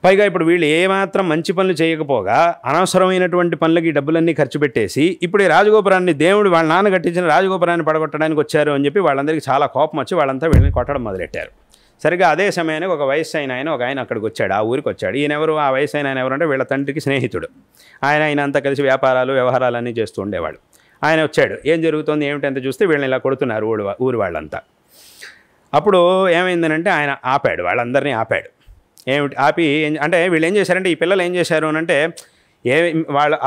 పైగా ఇప్పుడు వీళ్ళు ఏమాత్రం మంచి పనులు చేయకపోగా అనవసరమైనటువంటి పనులకి డబ్బులన్నీ ఖర్చు పెట్టేసి ఇప్పుడు ఈ రాజగోపురాన్ని దేవుడు వాళ్ళ నాన్న కట్టించిన రాజగోపురాన్ని పడగొట్టడానికి వచ్చారు అని చెప్పి వాళ్ళందరికీ చాలా కోపం వచ్చి వాళ్ళంతా వీళ్ళని కొట్టడం మొదలెట్టారు. సరిగ్గా అదే సమయానికి ఒక వయస్సు అయిన ఒక ఆయన అక్కడికి వచ్చాడు, ఆ ఊరికి వచ్చాడు. ఈయనెవరు, ఆ వయస్సు అయిన ఆయన ఎవరంటే వీళ్ళ తండ్రికి స్నేహితుడు. ఆయన అంతా కలిసి వ్యాపారాలు వ్యవహారాలన్నీ చేస్తూ ఉండేవాడు. ఆయన వచ్చాడు, ఏం జరుగుతుంది ఏమిటంత చూస్తే వీళ్ళని ఇలా కొడుతున్నారు ఊరు వాళ్ళంతా. అప్పుడు ఏమైందనంటే ఆయన ఆపాడు, వాళ్ళందరినీ ఆపాడు. ఏమిటి ఆపి అంటే వీళ్ళు ఏం చేశారంటే ఈ పిల్లలు ఏం చేశారు అనంటే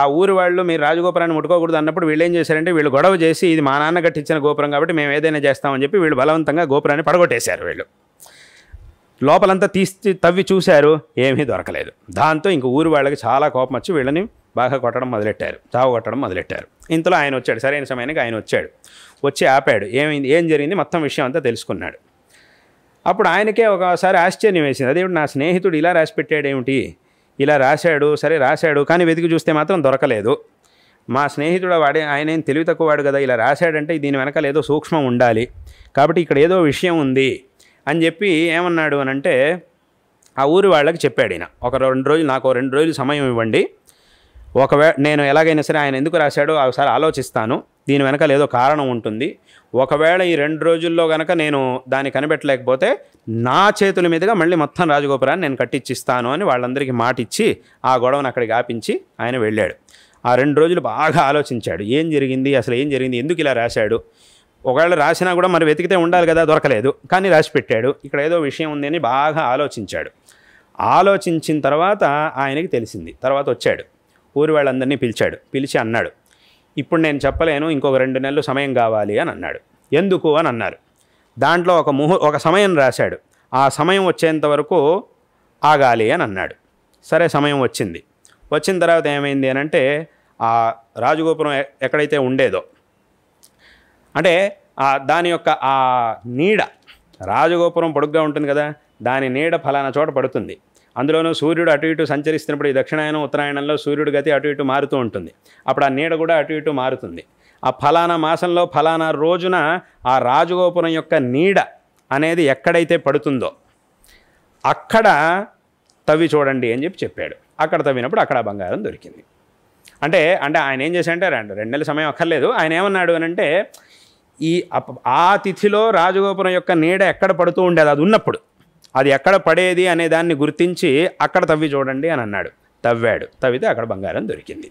ఆ ఊరు వాళ్ళు మీరు రాజగోపురాన్ని ముట్టుకోకూడదు అన్నప్పుడు వీళ్ళు ఏం చేశారంటే వీళ్ళు గొడవ చేసి ఇది మా నాన్న కట్టించిన గోపురం కాబట్టి మేము ఏదైనా చేస్తామని చెప్పి వీళ్ళు బలవంతంగా గోపురాన్ని పడగొట్టేశారు. వీళ్ళు లోపలంతా తవ్వి చూశారు, ఏమీ దొరకలేదు. దాంతో ఇంక ఊరు వాళ్ళకి చాలా కోపం వచ్చి వీళ్ళని బాగా కొట్టడం మొదలెట్టారు, చావు కొట్టడం మొదలెట్టారు. ఇంతలో ఆయన వచ్చాడు, సరైన సమయానికి ఆయన వచ్చాడు. వచ్చి ఆపాడు, ఏం జరిగింది మొత్తం విషయం అంతా తెలుసుకున్నాడు. అప్పుడు ఆయనకే ఒకసారి ఆశ్చర్యం వేసింది, అదేమిటి నా స్నేహితుడు ఇలా రాసి పెట్టాడేమిటి, ఇలా రాశాడు, సరే రాశాడు కానీ వెతికి చూస్తే మాత్రం దొరకలేదు. మా స్నేహితుడు ఆయన ఏం తెలివి తక్కువ వాడు కదా, ఇలా రాశాడంటే దీని వెనకాల ఏదో సూక్ష్మం ఉండాలి కాబట్టి ఇక్కడ ఏదో విషయం ఉంది అని చెప్పి ఏమన్నాడు అనంటే ఆ ఊరు వాళ్ళకి చెప్పాడు ఈయన, నాకు 2 రోజులు సమయం ఇవ్వండి, నేను ఎలాగైనా సరే ఆయన ఎందుకు రాశాడో ఒకసారి ఆలోచిస్తాను, దీని వెనకాల ఏదో కారణం ఉంటుంది, ఒకవేళ ఈ 2 రోజుల్లో కనుక నేను దాన్ని కనిపెట్టలేకపోతే నా చేతుల మీదుగా మళ్ళీ మొత్తం రాజగోపురాన్ని నేను కట్టించిస్తాను అని వాళ్ళందరికీ మాటిచ్చి ఆ గొడవను అక్కడికి ఆపించి ఆయన వెళ్ళాడు. ఆ 2 రోజులు బాగా ఆలోచించాడు, ఏం జరిగింది, అసలు ఏం జరిగింది, ఎందుకు ఇలా రాశాడు, ఒకవేళ రాసినా కూడా మరి వెతికితే ఉండాలి కదా, దొరకలేదు కానీ రాసి పెట్టాడు, ఇక్కడ ఏదో విషయం ఉంది అని బాగా ఆలోచించాడు. ఆలోచించిన తర్వాత ఆయనకి తెలిసింది. తర్వాత వచ్చాడు, ఊరి వాళ్ళందరినీ పిలిచి అన్నాడు, ఇప్పుడు నేను చెప్పలేను, ఇంకొక 2 నెలలు సమయం కావాలి అని అన్నాడు. ఎందుకు అని అన్నారు. దాంట్లో ఒక సమయం రాశాడు, ఆ సమయం వచ్చేంత వరకు ఆగాలి అని అన్నాడు. సరే సమయం వచ్చింది. వచ్చిన తర్వాత ఏమైంది అని అంటే ఆ రాజగోపురం ఎక్కడైతే ఉండేదో అంటే దాని యొక్క ఆ నీడ, రాజగోపురం పొడుగ్గా ఉంటుంది కదా, దాని నీడ ఫలానా చోట పడుతుంది. అందులోనూ సూర్యుడు అటు ఇటు సంచరిస్తున్నప్పుడు ఈ దక్షిణాయనం ఉత్తరాయణంలో సూర్యుడి గతి అటు ఇటు మారుతూ ఉంటుంది. అప్పుడు ఆ నీడ కూడా అటు ఇటు మారుతుంది. ఆ ఫలానా మాసంలో ఫలానా రోజున ఆ రాజగోపురం యొక్క నీడ అనేది ఎక్కడైతే పడుతుందో అక్కడ తవ్వి చూడండి అని చెప్పాడు. అక్కడ తవ్వినప్పుడు అక్కడ బంగారం దొరికింది. అంటే ఆయన ఏం చేశాడంటే 2 నెలల సమయం అక్కర్లేదు. ఆయన ఏమన్నాడు అని అంటే ఆ తిథిలో రాజగోపురం యొక్క నీడ ఎక్కడ పడుతూ ఉండేది, అది ఉన్నప్పుడు అది ఎక్కడ పడేది అనే దాన్ని గుర్తించి అక్కడ తవ్వి చూడండి అని అన్నాడు. తవ్వాడు, తవ్వితే అక్కడ బంగారం దొరికింది.